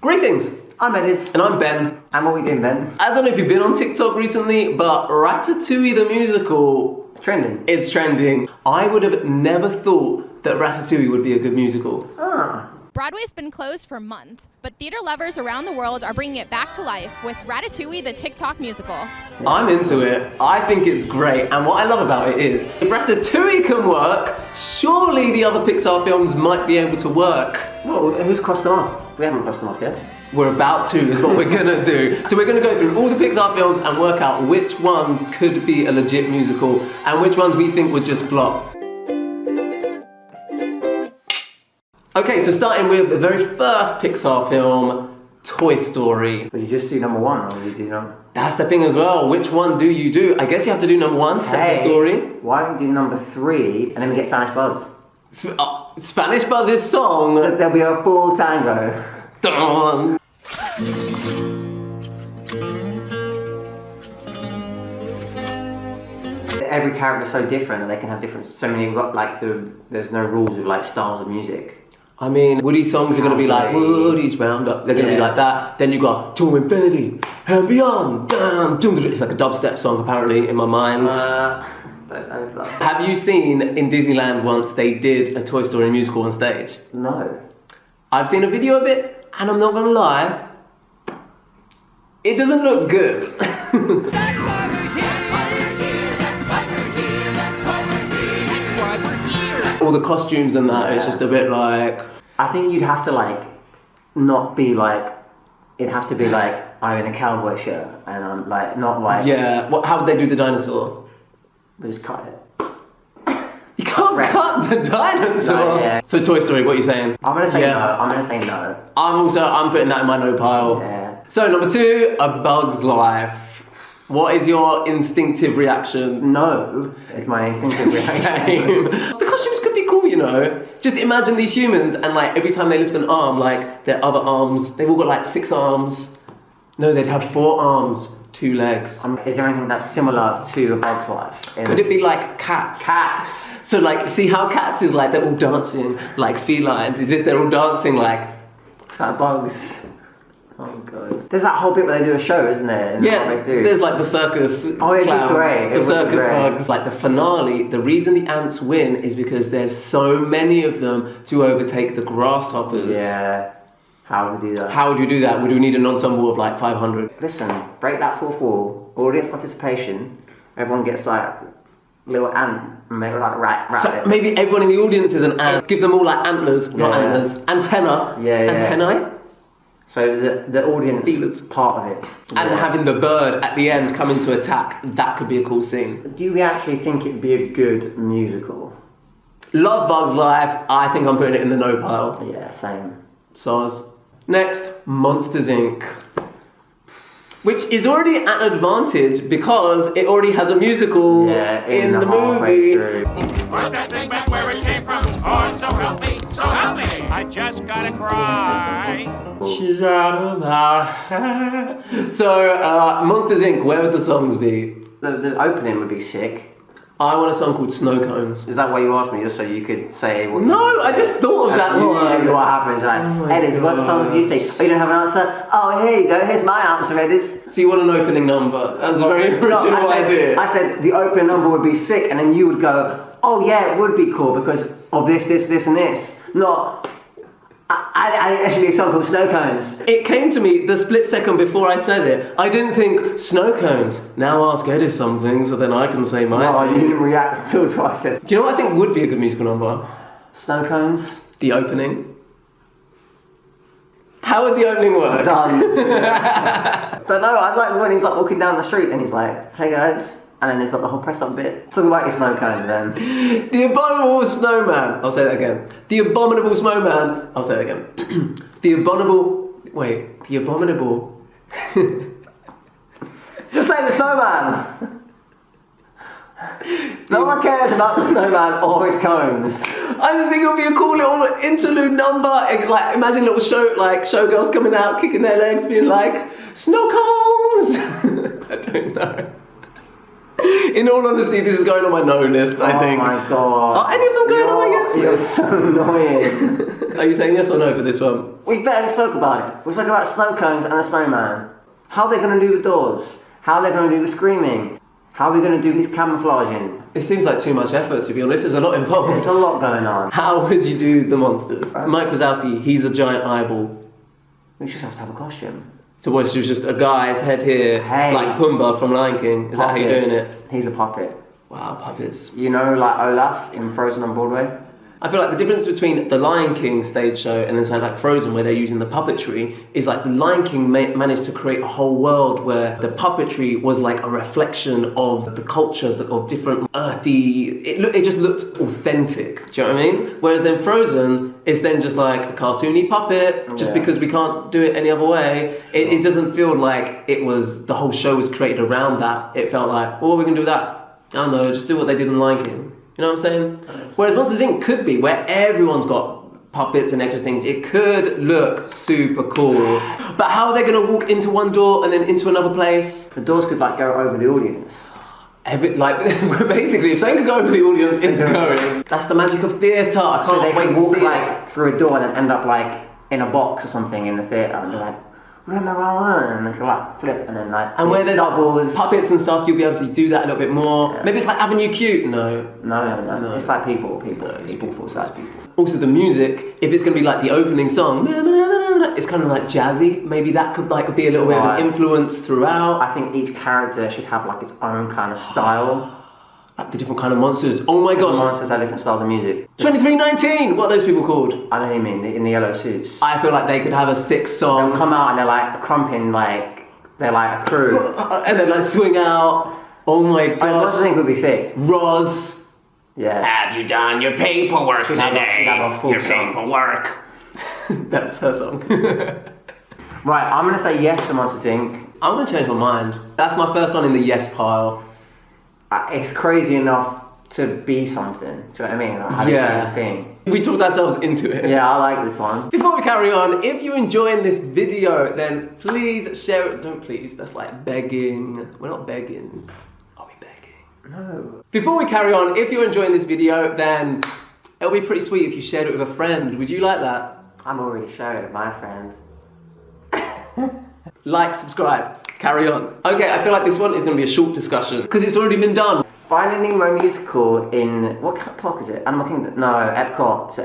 Greetings! I'm Edis. And I'm Ben. And what are we doing, Ben? I don't know if you've been on TikTok recently, but Ratatouille the musical... It's trending. It's trending. I would have never thought that Ratatouille would be a good musical. Broadway's been closed for months, but theater lovers around the world are bringing it back to life with Ratatouille the TikTok musical. I'm into it. I think it's great. And what I love about it is, if Ratatouille can work, surely the other Pixar films might be able to work. Well, who's crossed them off? We haven't crossed them off yet. We're about to, is what we're gonna do. So we're gonna go through all the Pixar films and work out which ones could be a legit musical and which ones we think would just flop. Okay, so starting with the very first Pixar film, Toy Story. But you just do number one, or you do number... That's the thing as well. Which one do you do? I guess you have to do number one, set the story. Why don't you do number three, and then we get Spanish Buzz? Spanish Buzz's song. There'll be a full tango. Dun. Every character's so different, and they can have different... So many, we've got like there's no rules of like styles of music. I mean, Woody's songs are going to be like Woody's Roundup. They're going to be like that. Then you got To Infinity and Beyond. It's like a dubstep song apparently in my mind. Don't know that. Have you seen in Disneyland once they did a Toy Story musical on stage? No. I've seen a video of it, and I'm not going to lie, it doesn't look good. All the costumes and that, it's just a bit like... I think you'd have to like, not be like, it'd have to be like, I'm in a cowboy shirt, and I'm like, not like... Yeah, how would they do the dinosaur? We just cut it. You can't cut the dinosaur! No, yeah. So Toy Story, what are you saying? I'm gonna say no, I'm gonna say no. I'm putting that in my no pile. Yeah. So number two, A Bug's Life. What is your instinctive reaction? No is my instinctive reaction. Same. The costumes could be cool, you know. Just imagine these humans and like every time they lift an arm, like their other arms, they've all got like 6 arms. No, they'd have 4 arms, 2 legs. Is there anything that's similar to A Bug's Life? Could it be like cats? Cats! So like, see how cats is like they're all dancing like felines, as if they're all dancing like... bugs. Oh god. There's that whole bit where they do a show, isn't there? And yeah, there's like the circus it'd clowns, be great. the circus bugs. Like the finale, the reason the ants win is because there's so many of them to overtake the grasshoppers. Yeah. How would we do that? How would you do that? Would we need an ensemble of like 500? Listen, break that fourth wall, audience participation, everyone gets like little ant, and they're like right. So maybe everyone in the audience is an ant. Give them all like antlers, not antlers. Antenna. Yeah. Antennae. So the audience is part of it. And having the bird at the end come in to attack, that could be a cool scene. Do we actually think it'd be a good musical? Love Bug's Life, I think I'm putting it in the no pile. Yeah, same. Soz. Next, Monsters Inc. Which is already at an advantage because it already has a musical in the movie. Where's that thing back where it came from? Oh, so help me, so help me! I just gotta cry. She's out of my head. So, Monsters Inc., where would the songs be? The opening would be sick. I want a song called Snow Cones. Is that why you asked me, just so you could say what? No, I just thought of that one. What happens, like, Edis, what songs do you sing? Oh, you don't have an answer? Oh, here you go, here's my answer, Edis. So you want an opening number? That's a very original idea. I said the opening number would be sick, and then you would go, oh yeah, it would be cool because of this, and this. Not, I think there should be a song called Snow Cones. It came to me the split second before I said it. I didn't think, Snow Cones, now ask Edis something so then I can say my thing. You didn't react at all to what I said. Do you know what I think would be a good musical number? Snow Cones? The opening. How would the opening work? Done. Don't know, I like when he's like walking down the street and he's like, hey guys. And then there's like the whole press up bit. Talk about your snow cones then. The Abominable Snowman. I'll say that again. The Abominable Snowman. I'll say that again. The Abominable... Wait. The Abominable... Just say the snowman. No one cares about the snowman or his cones. I just think it would be a cool little interlude number. Like, imagine little showgirls coming out, kicking their legs, being like, snow cones! I don't know. In all honesty, this is going on my no list, I think. Oh my god. Are any of them going on my yes You're list? so annoying. Are you saying yes or no for this one? We barely spoke about it. We spoke about snow cones and a snowman. How are they going to do the doors? How are they going to do the screaming? How are we going to do his camouflaging? It seems like too much effort, to be honest. There's a lot involved. There's a lot going on. How would you do the monsters? Mike Wazowski, he's a giant eyeball. We just have to have a costume. So what's just a guy's head here, Hey. like Pumbaa from Lion King? Is that how you're doing it? He's a puppet. Wow, puppets. You know, like Olaf in Frozen on Broadway? I feel like the difference between the Lion King stage show and then something like Frozen, where they're using the puppetry, is like the Lion King managed to create a whole world where the puppetry was like a reflection of the culture of different earthy. It just looked authentic. Do you know what I mean? Whereas then Frozen is then just like a cartoony puppet, just because we can't do it any other way. It doesn't feel like it was the whole show was created around that. It felt like, well, what are we gonna do with that? I don't know, just do what they did in Lion King. You know what I'm saying? Whereas Monsters Inc. could be, where everyone's got puppets and extra things, it could look super cool. But how are they going to walk into one door and then into another place? The doors could like go over the audience. Basically, if something could go over the audience, it's going. That's the magic of theatre. I So they can't wait can to walk see it. like through a door and then end up like in a box or something in the theatre and they're like, we're in the wrong one, and they go like flip and then like And where there's doubles. puppets and stuff, you'll be able to do that a little bit more. Yeah. Maybe it's like Avenue Q. No. No. It's like people. Also, the music, if it's going to be like the opening song, it's kind of like jazzy. Maybe that could like be a little bit of an influence throughout. I think each character should have like its own kind of style. Like the different kind of monsters. Oh my The gosh. monsters have different styles of music. 2319! What are those people called? I know what you mean, in the yellow suits. I feel like they could have a 6 They'll song. come out and they're like crumping, like they're like a crew. And then like swing out. Oh my I gosh. think would be sick. Roz. Yeah. Have you done your paperwork Should have today? a full Your song. paperwork. That's her song. Right, I'm gonna say yes to Monsters Inc. I'm going to change my mind. That's my first one in the yes pile. It's crazy enough to be something. Do you know what I mean? Like, have you seen the thing? We talked ourselves into it. Yeah, I like this one. Before we carry on, if you're enjoying this video, then please share it. Don't please, that's like begging. We're not begging. Are we begging? No. Before we carry on, if you're enjoying this video, then it'll be pretty sweet if you shared it with a friend. Would you like that? I'm already sharing it with my friend. Like, subscribe, carry on. Okay, I feel like this one is going to be a short discussion because it's already been done. Finding Nemo musical in what park is it? Animal Kingdom? No, Epcot. So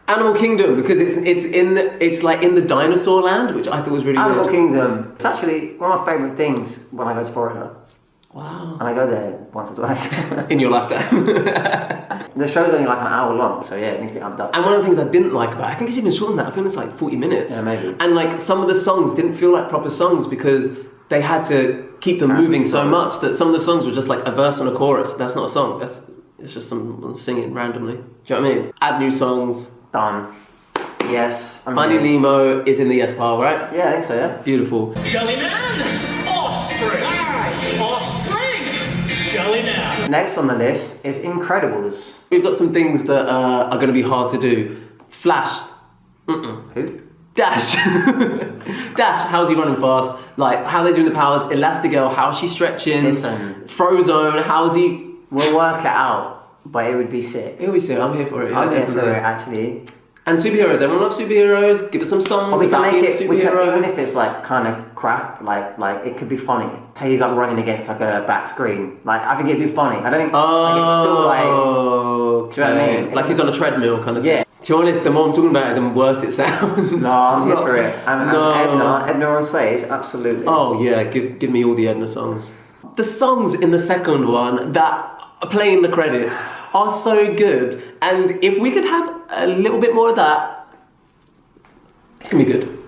Animal Kingdom, because it's like in the dinosaur land, which I thought was really Animal weird. Kingdom. It's actually one of my favourite things when I go to Florida, Wow. and I go there once or twice. In your lifetime. The show's only like an hour long, so yeah, it needs to be amped up. And one of the things I didn't like about it, I think it's even shorter than that, I think it's like 40 minutes. Yeah, maybe. And like some of the songs didn't feel like proper songs because they had to keep them moving so much that some of the songs were just like a verse and a chorus. That's not a song, it's just someone singing randomly. Do you know what I mean? Add new songs. Done. Yes. Finding Nemo is in the yes pile, right? Yeah, I think so, yeah. Beautiful. Jellyman, offspring, offspring, Jellyman. Next on the list is Incredibles. We've got some things that are going to be hard to do. Flash. Who? Dash. Dash, how's he running fast? Like, how are they doing the powers? Elastigirl, how's she stretching? Listen. Frozone, how's he... We'll work it out, but it would be sick. Here we see it, I'm here for it. Yeah, I'm here definitely. for it, actually. And superheroes, everyone loves superheroes. Give us some songs Or we can about make being a it, we can, superhero. even if it's like kind of crap, like it could be funny. Say he's like running against like a back screen. Like, I think it'd be funny. I don't think, like, it's still like, Oh, do you know what I mean? Like he's on a treadmill kind of Yeah. thing. To be honest, the more I'm talking about it, the worse it sounds. no, I'm here for it. And No. Edna on stage, absolutely. Oh yeah, give me all the Edna songs. The songs in the second one that play in the credits are so good, and if we could have a little bit more of that, it's gonna be good.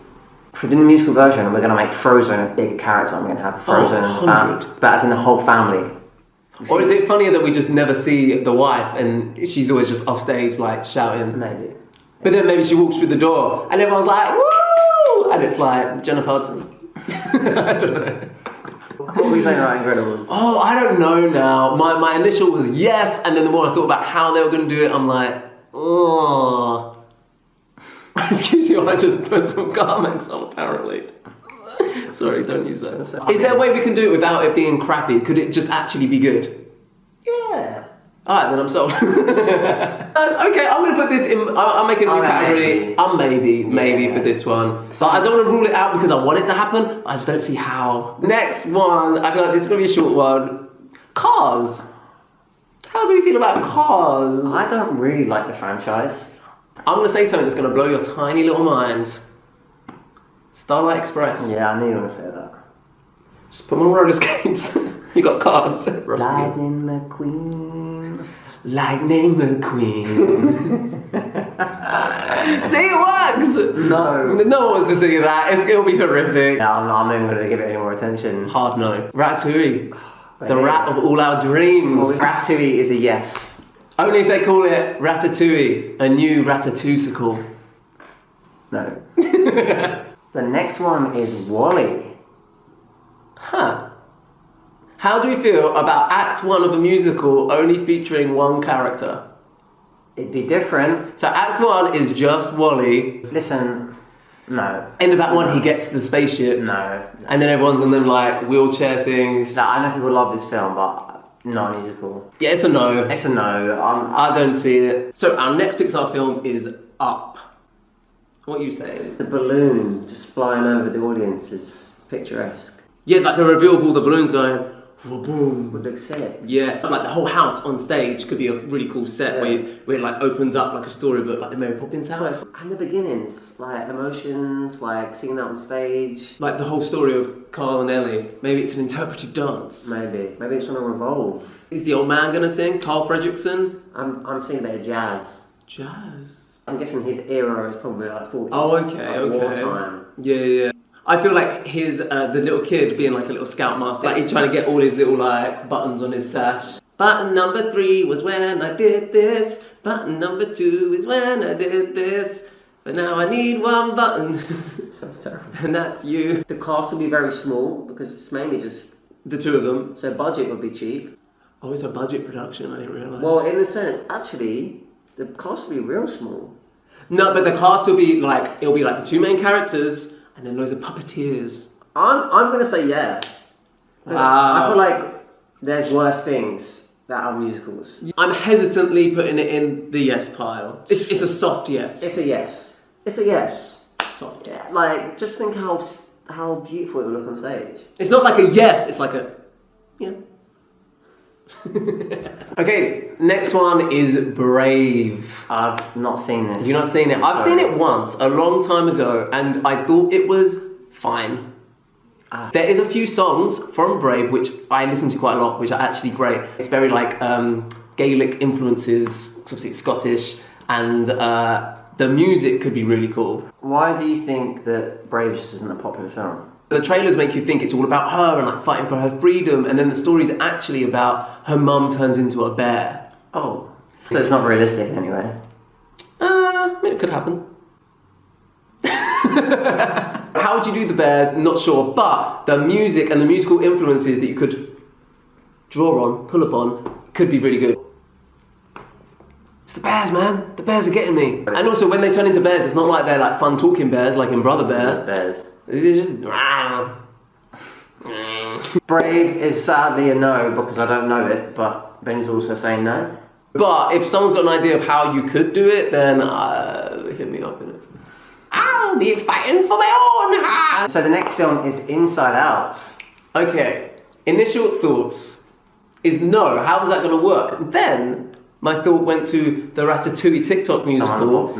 For the musical version, we're going to make Frozen a big character. I'm going to have Frozen and 100. family, but as in the whole family. Or is it funnier that we just never see the wife and she's always just off stage like shouting? Maybe. But then maybe she walks through the door and everyone's like, woo! And it's like Jennifer Hudson. I don't know. What were we saying about Incredibles? Oh, I don't know now. My initial was yes, and then the more I thought about how they were going to do it, I'm like, oh. Excuse me, I just put some garments on apparently. Sorry, don't use that. Is there a way we can do it without it being crappy? Could it just actually be good? Yeah. Alright, then I'm sold. Okay, I'm gonna put this in. I'm making a new category. I'm maybe for this one. So I don't want to rule it out because I want it to happen. I just don't see how. Next one, I feel like this is gonna be a short one. Cars. How do we feel about Cars? I don't really like the franchise. I'm gonna say something that's gonna blow your tiny little mind. Starlight Express. Yeah, I knew you were going to say that. Just put them on roller skates. You got Cars. Lightning McQueen. Lightning McQueen. See, it works! No. No one wants to see that. It'll be horrific. Yeah, I'm not even going to give it any more attention. Hard no. Ratatouille. The rat of all our dreams. Well, Ratatouille is a yes. Only if they call it Ratatouille, a new Ratatouille-sicle. No. The next one is Wall-E. Huh. How do we feel about Act 1 of a musical only featuring one character? It'd be different. So Act 1 is just Wall-E. Listen, no. End of Act 1, he gets to the spaceship. No. And then everyone's on them like wheelchair things. Like, I know people love this film, but not musical. Yeah, it's a no. It's a no. I don't see it. So our next Pixar film is Up. What are you saying? The balloon just flying over the audience is picturesque. Yeah, like the reveal of all the balloons going, boom. Would look sick. Yeah, like the whole house on stage could be a really cool set where it like opens up like a storybook, like the Mary Poppins house. And the beginnings, like emotions, like singing out on stage. Like the whole story of Carl and Ellie. Maybe it's an interpretive dance. Maybe it's gonna revolve. Is the old man gonna sing? Carl Fredricksen? I'm seeing a bit of jazz. Jazz. I'm guessing his era is probably like 40s. Oh, okay. Wartime. Yeah. I feel like his the little kid being like a little scoutmaster, like he's trying to get all his little like buttons on his sash. Button number 3 was when I did this. Button number 2 is when I did this. But now I need one button. Sounds terrible. And that's you. The cast will be very small because it's mainly just The two of them. so budget would be cheap. Oh, it's a budget production. I didn't realise. Well, in a sense, actually, the cast will be real small. No, but the cast will be like it'll be like the two main characters and then loads of puppeteers. I'm gonna say yeah. Wow. I feel like there's worse things that are musicals. I'm hesitantly putting it in the yes pile. It's a soft yes. It's a yes. It's a yes. Soft yes. Like, just think how beautiful it would look on stage. It's not like a yes, it's like a yeah. Okay, next one is Brave. I've not seen this. You've not seen it? I've seen it once, a long time ago, and I thought it was fine. There is a few songs from Brave which I listen to quite a lot, which are actually great. It's very like Gaelic influences, obviously it's Scottish, and the music could be really cool. Why do you think that Brave just isn't a popular film? The trailers make you think it's all about her and like fighting for her freedom, and then the story's actually about her mum turns into a bear. Oh. So it's not realistic anyway. It could happen. How would you do the bears? Not sure, but the music and the musical influences that you could draw on, pull upon, could be really good. It's the bears, man. The bears are getting me. And also, when they turn into bears, it's not like they're like fun talking bears, like in Brother Bear. Bears. It's just... Brave is sadly a no because I don't know it, but Ben's also saying no. But if someone's got an idea of how you could do it, then hit me up in it. I'll be fighting for my own heart. So the next film is Inside Out. Okay, initial thoughts is no. How is that going to work? Then my thought went to the Ratatouille TikTok musical,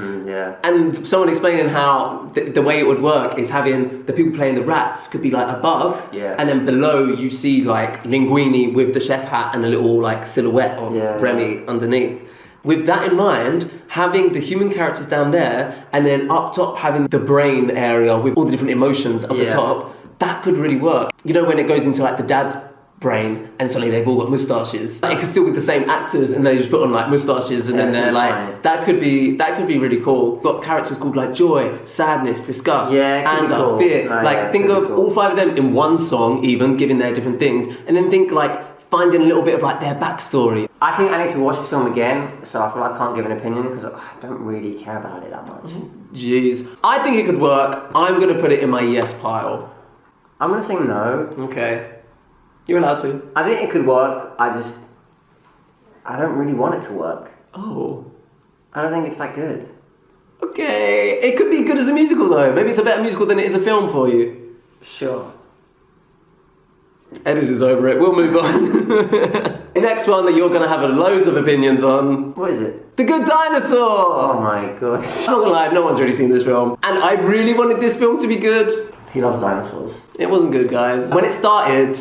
and someone explaining how the way it would work is having the people playing the rats could be like above, and then below you see like Linguini with the chef hat and a little like silhouette of Remy underneath. With that in mind, having the human characters down there and then up top having the brain area with all the different emotions up the top, that could really work. You know when it goes into like the dad's brain and suddenly they've all got moustaches. It could still be the same actors and they just put on like moustaches and then they're like that could be really cool. Got characters called like joy, sadness, disgust, anger, fear. Like think of all 5 of them in one song, even giving their different things, and then think like finding a little bit of like their backstory. I think I need to watch the film again, so I feel like I can't give an opinion because I don't really care about it that much. Jeez. I think it could work. I'm gonna put it in my yes pile. I'm gonna say no. Okay. You're allowed to. I think it could work. I don't really want it to work. Oh. I don't think it's that good. Okay. It could be good as a musical though. Maybe it's a better musical than it is a film for you. Sure. Edis is over it. We'll move on. The next one that you're going to have loads of opinions on. What is it? The Good Dinosaur! Oh my gosh. I'm not gonna lie, no one's really seen this film. And I really wanted this film to be good. He loves dinosaurs. It wasn't good, guys. When it started,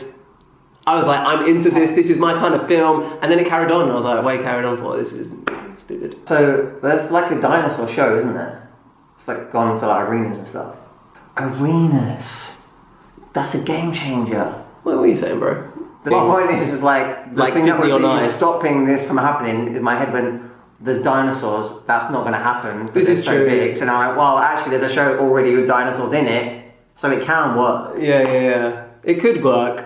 I was like, I'm into this, this is my kind of film. And then it carried on, and I was like, why carried on for? This is stupid. So, there's like a dinosaur show, isn't there? It's like gone to like arenas and stuff. Arenas. That's a game changer. What are you saying, bro? The point is just like the Like thing that Disney would on be Ice. stopping this from happening is my head went, there's dinosaurs, that's not going to happen. Because This is they're so true. big. So now I'm like, well, actually there's a show already with dinosaurs in it, so it can work. Yeah. It could work.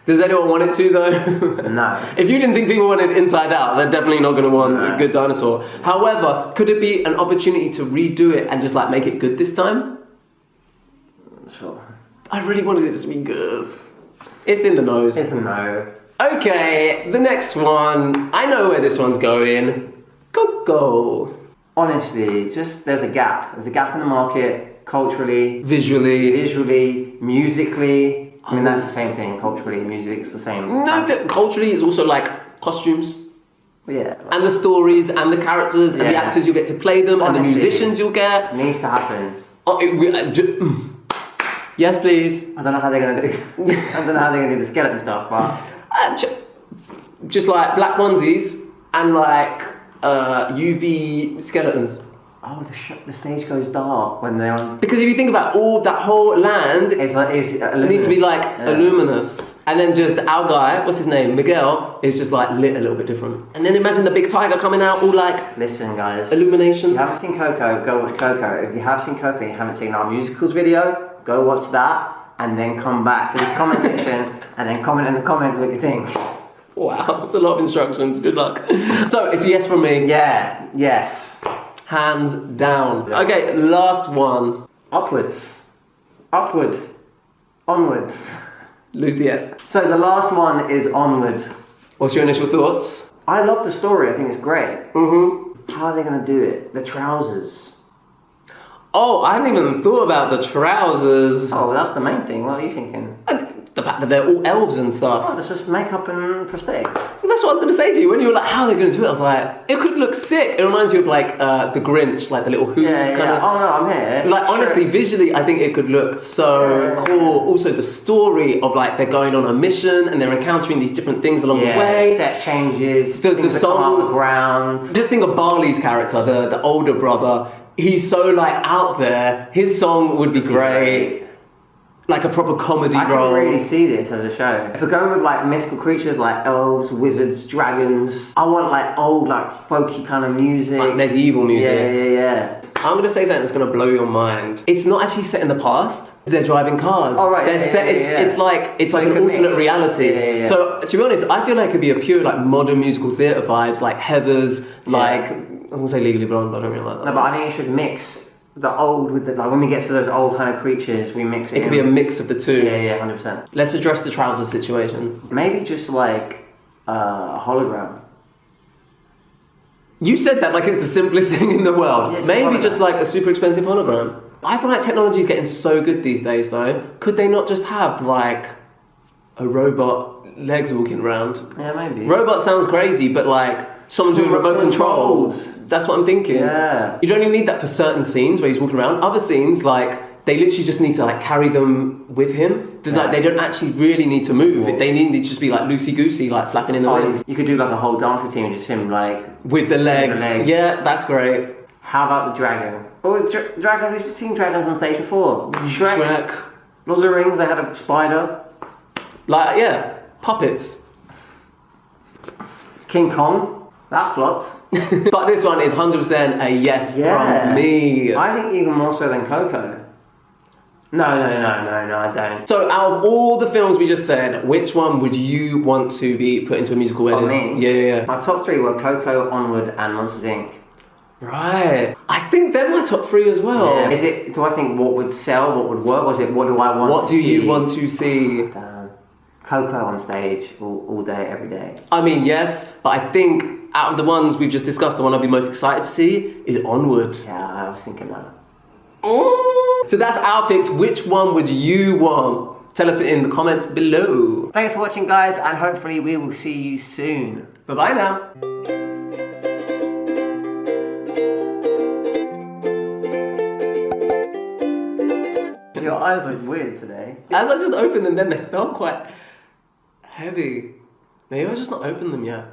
Does anyone want it to, though? No. If you didn't think people wanted Inside Out, they're definitely not going to want No. Good Dinosaur. However, could it be an opportunity to redo it and just like make it good this time? Sure. I really wanted it to be good. It's in the nose. It's a no. Okay, the next one. I know where this one's going. Go. Honestly, just there's a gap. There's a gap in the market, culturally, Visually. visually, musically. I mean, that's the same thing. Culturally, music's the same. No, culturally, it's also like costumes. Yeah. And the stories and the characters and the Yeah. actors you'll get to play them and the Honestly. musicians you'll get. It needs to happen. Oh, yes, please. I don't know how they're gonna do. I don't know how they're gonna do the skeleton stuff, but Just like black onesies and like UV skeletons. oh, the stage goes dark when they're on. Because if you think about all that whole land, It's like it's it needs to be like yeah. illuminous. And then just our guy, what's his name, Miguel, is just like lit a little bit different. And then imagine the big tiger coming out, all like Listen, guys. If illuminations. you haven't seen Coco, go watch Coco. If you have seen Coco and you haven't seen our musicals video, go watch that and then come back to this comment section and then comment in the comments what you think. Wow, that's a lot of instructions. Good luck. So it's a yes from me. Yeah, yes. Hands down. Okay, last one. Upwards. Upward. Onwards. Lose the yes. So the last one is Onward. What's your initial thoughts? I love the story, I think it's great. Mm-hmm. How are they going to do it? The trousers. Oh, I hadn't even thought about the trousers. Oh, that's the main thing. What are you thinking? The fact that they're all elves and Oh, stuff. that's just makeup and prosthetics. That's what I was going to say to you. When you were like, how are they going to do it? I was like, it could look sick. It reminds you of like the Grinch, like the little hooves Yeah, kind of. Oh no, I'm here. Like honestly, visually, I think it could look so Yeah. cool. Also, the story of like they're going on a mission and they're encountering these different things along the way. Set changes. The things that song- come out the ground. Just think of Barley's character, the older brother. He's so like out there. His song would be great. Like a proper comedy I role. can really see this as a show. If we're going with like mythical creatures like elves, wizards, dragons, I want like old, like folky kind of music. Like medieval music. Yeah. I'm gonna say something that's gonna blow your mind. It's not actually set in the past. They're driving cars. Oh, right, They're yeah, set. yeah. It's like So an it could alternate mix. reality. Yeah. So to be honest, I feel like it could be a pure like modern musical theatre vibes, like Heathers, like I was gonna say Legally Blonde, but I don't really like that. No, but I think you should mix the old with the like when we get to those old kind of creatures, we mix it. It could be a mix of the two. Yeah, 100%. Let's address the trousers situation. Maybe just like a hologram. You said that like it's the simplest thing in the world. Yeah, just Maybe hologram. just like a super expensive hologram. I feel like technology is getting so good these days though. Could they not just have like a robot legs walking around? Yeah, maybe. Robot sounds crazy, but like someone doing remote controls. Controls. That's what I'm thinking. Yeah. You don't even need that for certain scenes where he's walking around. Other scenes, like they literally just need to like carry them with him. Like they don't actually really need to move. They need to just be like loosey goosey, like flapping in the wind You could do like a whole dance routine with just him like. with the legs. legs. Yeah, that's great. How about the dragon? Oh, dragon. We've seen dragons on stage before. Shrek. Lord of the Rings. They had a spider. Like yeah, puppets. King Kong. That flopped. But this one is 100% a yes from me. I think even more so than Coco. No, I don't. So out of all the films we just said, which one would you want to be put into a musical Oh, edit? me? Yeah. My top three were Coco, Onward, and Monsters Inc. Right. I think they're my top 3 as well. Yeah. Is it? Do I think what would sell, what would work? Or is it what do I want? What to do see? you want to see? Damn. Coco on stage all day, every day. I mean, yes, but I think out of the ones we've just discussed, the one I'd be most excited to see is Onward. Yeah, I was thinking that. Oh. So that's our picks. Which one would you want? Tell us it in the comments below. Thanks for watching, guys, and hopefully we will see you soon. Bye-bye now. Your eyes look weird today. As I just opened them, then they felt quite heavy. Maybe I've just not opened them yet.